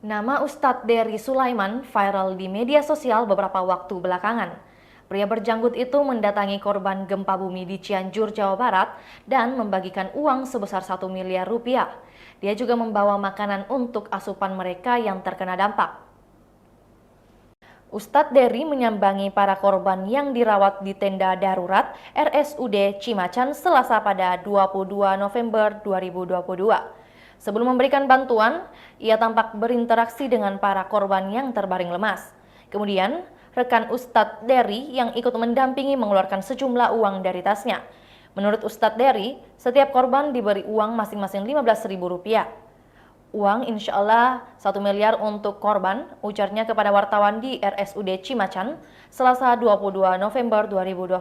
Nama Ustadz Dery Sulaiman viral di media sosial beberapa waktu belakangan. Pria berjanggut itu mendatangi korban gempa bumi di Cianjur, Jawa Barat dan membagikan uang sebesar 1 miliar rupiah. Dia juga membawa makanan untuk asupan mereka yang terkena dampak. Ustadz Dery menyambangi para korban yang dirawat di tenda darurat RSUD Cimacan Selasa pada 22 November 2022. Sebelum memberikan bantuan, ia tampak berinteraksi dengan para korban yang terbaring lemas. Kemudian, rekan Ustadz Dery yang ikut mendampingi mengeluarkan sejumlah uang dari tasnya. Menurut Ustadz Dery, setiap korban diberi uang masing-masing Rp15.000. Uang insya Allah 1 miliar untuk korban, ujarnya kepada wartawan di RSUD Cimacan, Selasa 22 November 2022.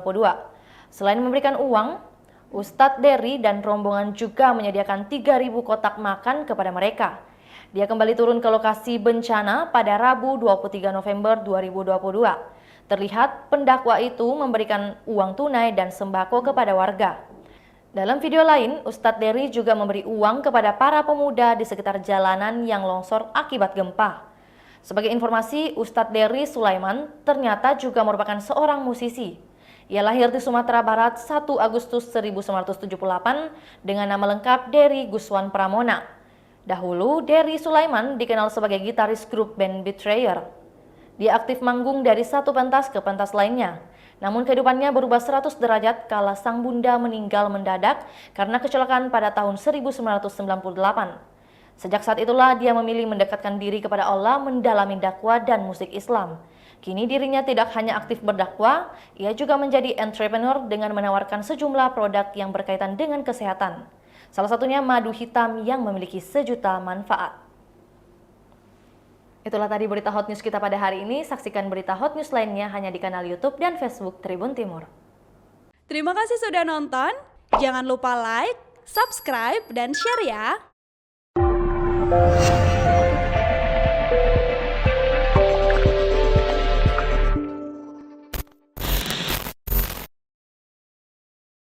Selain memberikan uang, Ustadz Dery dan rombongan juga menyediakan 3.000 kotak makan kepada mereka. Dia kembali turun ke lokasi bencana pada Rabu 23 November 2022. Terlihat pendakwa itu memberikan uang tunai dan sembako kepada warga. Dalam video lain, Ustadz Dery juga memberi uang kepada para pemuda di sekitar jalanan yang longsor akibat gempa. Sebagai informasi, Ustadz Dery Sulaiman ternyata juga merupakan seorang musisi. Ia lahir di Sumatera Barat 1 Agustus 1978 dengan nama lengkap Dery Guswan Pramona. Dahulu, Dery Sulaiman dikenal sebagai gitaris grup band Betrayer. Dia aktif manggung dari satu pentas ke pentas lainnya. Namun kehidupannya berubah 100 derajat kala sang bunda meninggal mendadak karena kecelakaan pada tahun 1998. Sejak saat itulah dia memilih mendekatkan diri kepada Allah mendalami dakwah dan musik Islam. Kini dirinya tidak hanya aktif berdakwah, ia juga menjadi entrepreneur dengan menawarkan sejumlah produk yang berkaitan dengan kesehatan. Salah satunya madu hitam yang memiliki sejuta manfaat. Itulah tadi berita hot news kita pada hari ini. Saksikan berita hot news lainnya hanya di kanal YouTube dan Facebook Tribun Timur. Terima kasih sudah nonton. Jangan lupa like, subscribe, dan share ya.